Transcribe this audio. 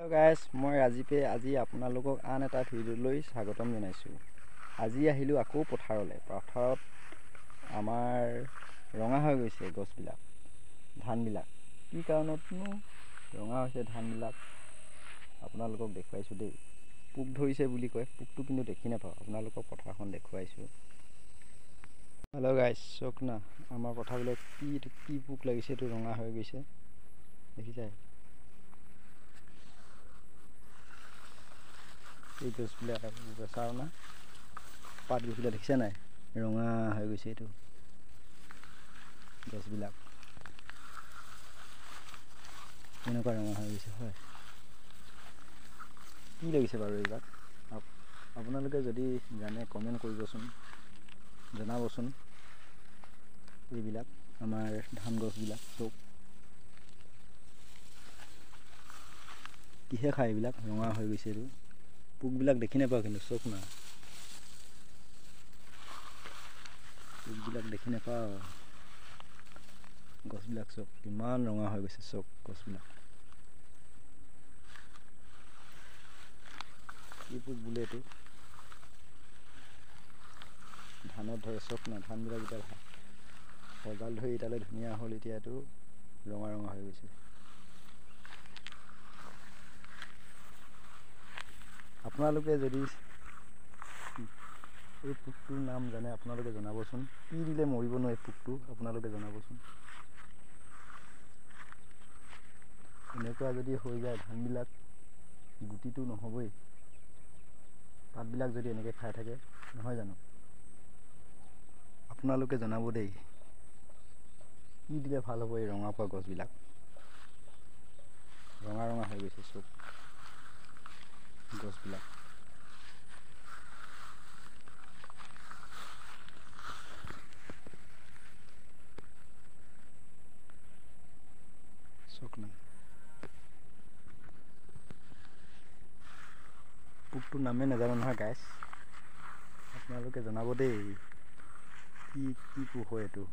Guys মই আজি আপোনালোকক আন এটা ভিডিঅ'লৈ স্বাগতম জনাইছোঁ। আজি আহিলোঁ আকৌ পথাৰলৈ। পথাৰত আমাৰ ৰঙা হৈ গৈছে গছবিলাক, ধানবিলাক। কি কাৰণতনো ৰঙা হৈছে ধানবিলাক আপোনালোকক দেখুৱাইছোঁ দেই। পোক ধৰিছে বুলি কয়, পোকটো কিন্তু দেখি নাপাওঁ। আপোনালোকক পথাৰখন দেখুৱাইছোঁ। হেল্ল' গাইজ, চাওক না, আমাৰ পথাৰবিলাক কি পোক লাগিছে, এইটো ৰঙা হৈ গৈছে, দেখিছে? এই গছবিলাক চাও না, পাত গছবিলাক দেখিছে নাই, ৰঙা হৈ গৈছে। এইটো গছবিলাক এনেকুৱা ৰঙা হৈ গৈছে, হয়। কি লাগিছে বাৰু এইবিলাক? আপোনালোকে যদি জানে কমেণ্ট কৰিবচোন, জনাবচোন। এইবিলাক আমাৰ ধান গছবিলাক চব কিহে খায়, এইবিলাক ৰঙা হৈ গৈছে। এইটো পোকবিলাক দেখি নাপাওঁ, কিন্তু চক না, পোকবিলাক দেখি নাপাওঁ। গছবিলাক চব কিমান ৰঙা হৈ গৈছে, চব গছবিলাক। কি পোক বোলে এইটো? ধানত ধৰে, চক না, ধানবিলাক এতিয়া সজাল ধৰি এতিয়ালৈ ধুনীয়া হ'ল, এতিয়া এইটো ৰঙা হৈ গৈছে। আপোনালোকে যদি এই পোকটোৰ নাম জানে আপোনালোকে জনাবচোন। কি দিলে মৰিব নোৱাৰে পোকটো, আপোনালোকে জনাবচোন। এনেকুৱা যদি হৈ যায় ধানবিলাক, গুটিটো নহ'বই। পাতবিলাক যদি এনেকৈ খাই থাকে, নহয় জানো? আপোনালোকে জনাব দেই, কি দিলে ভাল হ'ব এই ৰঙা পোৱা গছবিলাক। ৰঙা হৈ গৈছে চব গছবিলাক। চক না, পোকটোৰ নামেই নাজানো নহয় গাইজ, আপোনালোকে জনাব দেই, কি পোক হয় এইটো।